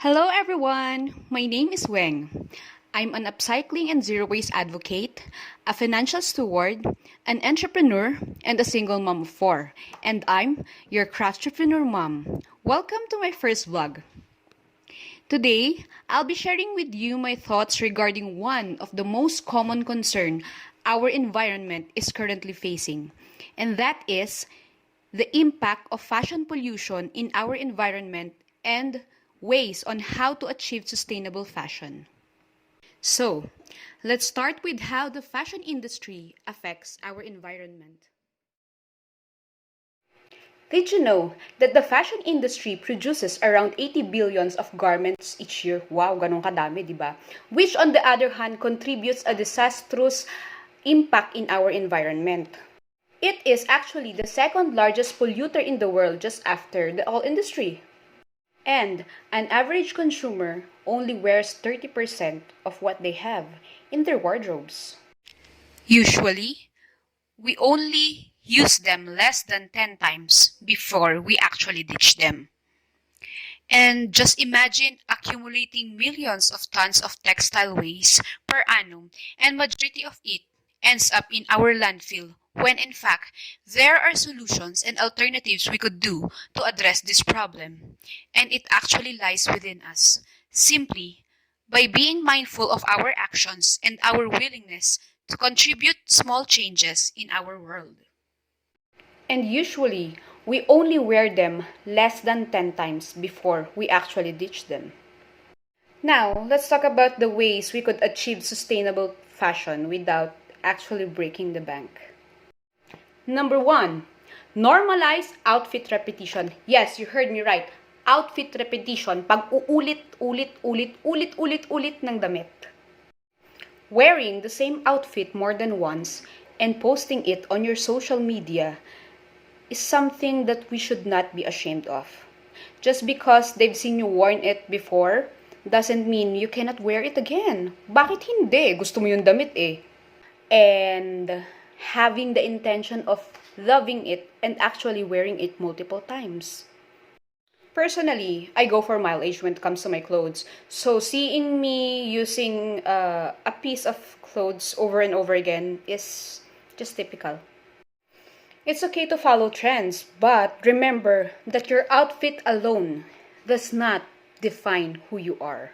Hello everyone! My name is Weng. I'm an upcycling and zero waste advocate, a financial steward, an entrepreneur, and a single mom of four. And I'm your craftrepreneur mom. Welcome to my first vlog. Today, I'll be sharing with you my thoughts regarding one of the most common concern our environment is currently facing, and that is the impact of fashion pollution in our environment and ways on how to achieve sustainable fashion. So, let's start with how the fashion industry affects our environment. Did you know that the fashion industry produces around 80 billions of garments each year? Wow, ganun kadami, di ba? Which on the other hand contributes a disastrous impact in our environment. It is actually the second largest polluter in the world just after the oil industry. And an average consumer only wears 30% of what they have in their wardrobes. Usually, we only use them less than 10 times before we actually ditch them. And just imagine accumulating millions of tons of textile waste per annum, and majority of it ends up in our landfill when in fact there are solutions and alternatives we could do to address this problem. And it actually lies within us, simply by being mindful of our actions and our willingness to contribute small changes in our world. And usually, we only wear them less than 10 times before we actually ditch them. Now, let's talk about the ways we could achieve sustainable fashion without actually breaking the bank. Number one, normalize outfit repetition. Yes, you heard me right. Outfit repetition, pag ulit ng damit. Wearing the same outfit more than once and posting it on your social media is something that we should not be ashamed of. Just because they've seen you worn it before, doesn't mean you cannot wear it again. Bakit hindi? Gusto mo yung damit eh. And having the intention of loving it and actually wearing it multiple times. Personally, I go for mileage when it comes to my clothes. So seeing me using a piece of clothes over and over again is just typical. It's okay to follow trends, but remember that your outfit alone does not define who you are.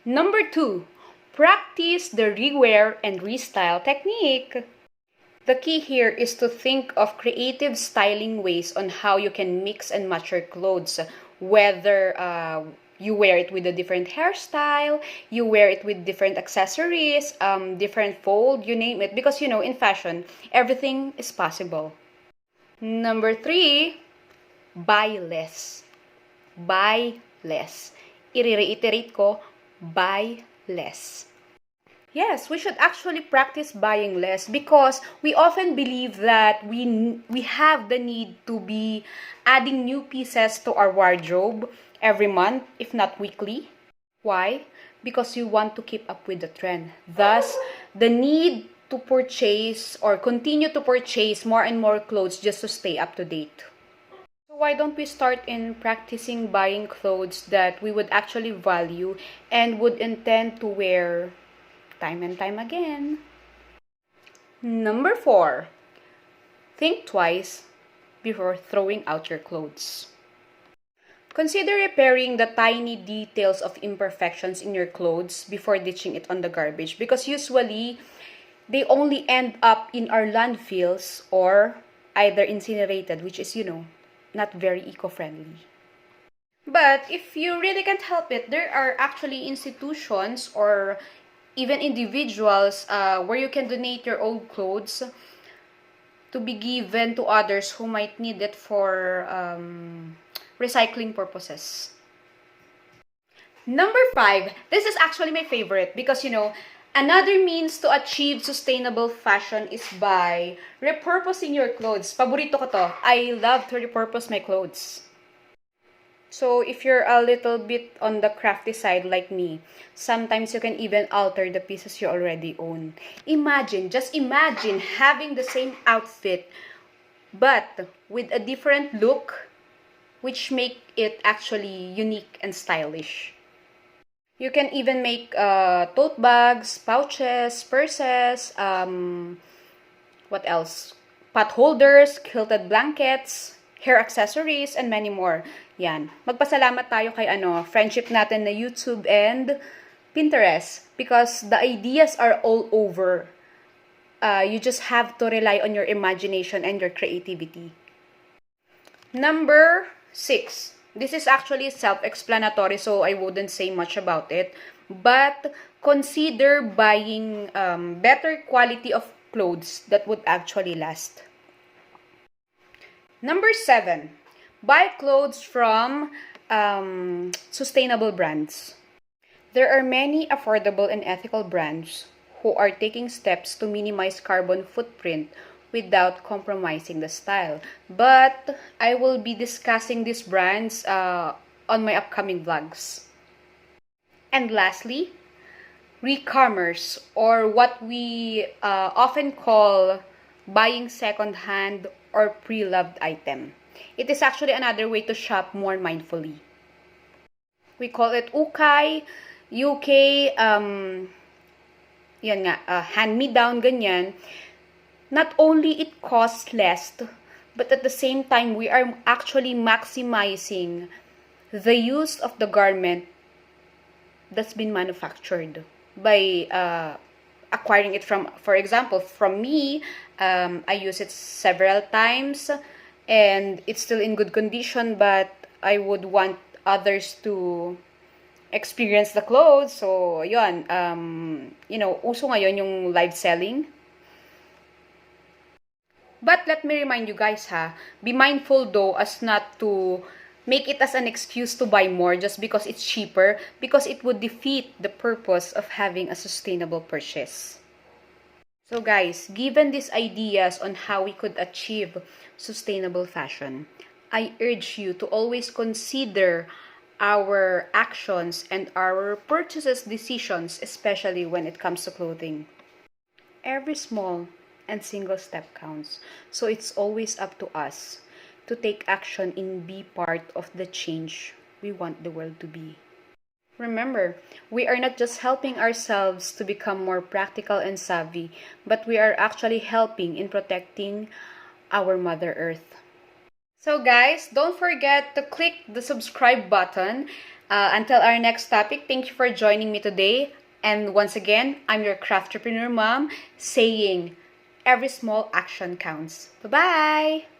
Number two, practice the rewear and restyle technique. The key here is to think of creative styling ways on how you can mix and match your clothes, whether you wear it with a different hairstyle, you wear it with different accessories, different fold, you name it. Because, in fashion, everything is possible. Number three, buy less. Buy less. I-reiterate ko, buy less. Yes, we should actually practice buying less because we often believe that we have the need to be adding new pieces to our wardrobe every month, if not weekly. Why? Because you want to keep up with the trend. Thus, the need to purchase or continue to purchase more and more clothes just to stay up to date. So why don't we start in practicing buying clothes that we would actually value and would intend to wear time and time again? Number four, think twice before throwing out your clothes. Consider repairing the tiny details of imperfections in your clothes before ditching it on the garbage because usually they only end up in our landfills or either incinerated, which is, not very eco-friendly. But if you really can't help it, there are actually institutions or even individuals where you can donate your old clothes to be given to others who might need it for recycling purposes. Number five, this is actually my favorite because, another means to achieve sustainable fashion is by repurposing your clothes. Paborito ko to. I love to repurpose my clothes. So if you're a little bit on the crafty side like me, sometimes you can even alter the pieces you already own. Just imagine having the same outfit but with a different look which make it actually unique and stylish. You can even make tote bags, pouches, purses, what else? Pot holders, quilted blankets, hair accessories, and many more. Yan. Magpasalamat tayo kay friendship natin na YouTube and Pinterest because the ideas are all over. You just have to rely on your imagination and your creativity. Number 6. This is actually self-explanatory, so I wouldn't say much about it. But consider buying better quality of clothes that would actually last. Number 7. Buy clothes from sustainable brands. There are many affordable and ethical brands who are taking steps to minimize carbon footprint without compromising the style. But I will be discussing these brands on my upcoming vlogs. And lastly, re-commerce, or what we often call buying second-hand or pre-loved item. It is actually another way to shop more mindfully. We call it ukay, UK, yan nga, hand-me-down, ganyan. Not only it costs less, but at the same time, we are actually maximizing the use of the garment that's been manufactured by acquiring it from, for example, from me. I use it several times and it's still in good condition, but I would want others to experience the clothes. So, yun, uso ngayon yung live selling. But let me remind you guys be mindful though as not to make it as an excuse to buy more just because it's cheaper, because it would defeat the purpose of having a sustainable purchase. So guys, given these ideas on how we could achieve sustainable fashion, I urge you to always consider our actions and our purchases decisions, especially when it comes to clothing. Every small and single step counts. So it's always up to us to take action and be part of the change we want the world to be. Remember, we are not just helping ourselves to become more practical and savvy, but we are actually helping in protecting our Mother Earth. So guys, don't forget to click the subscribe button. Until our next topic, thank you for joining me today. And once again, I'm your Craftrepreneur mom saying, every small action counts. Bye-bye!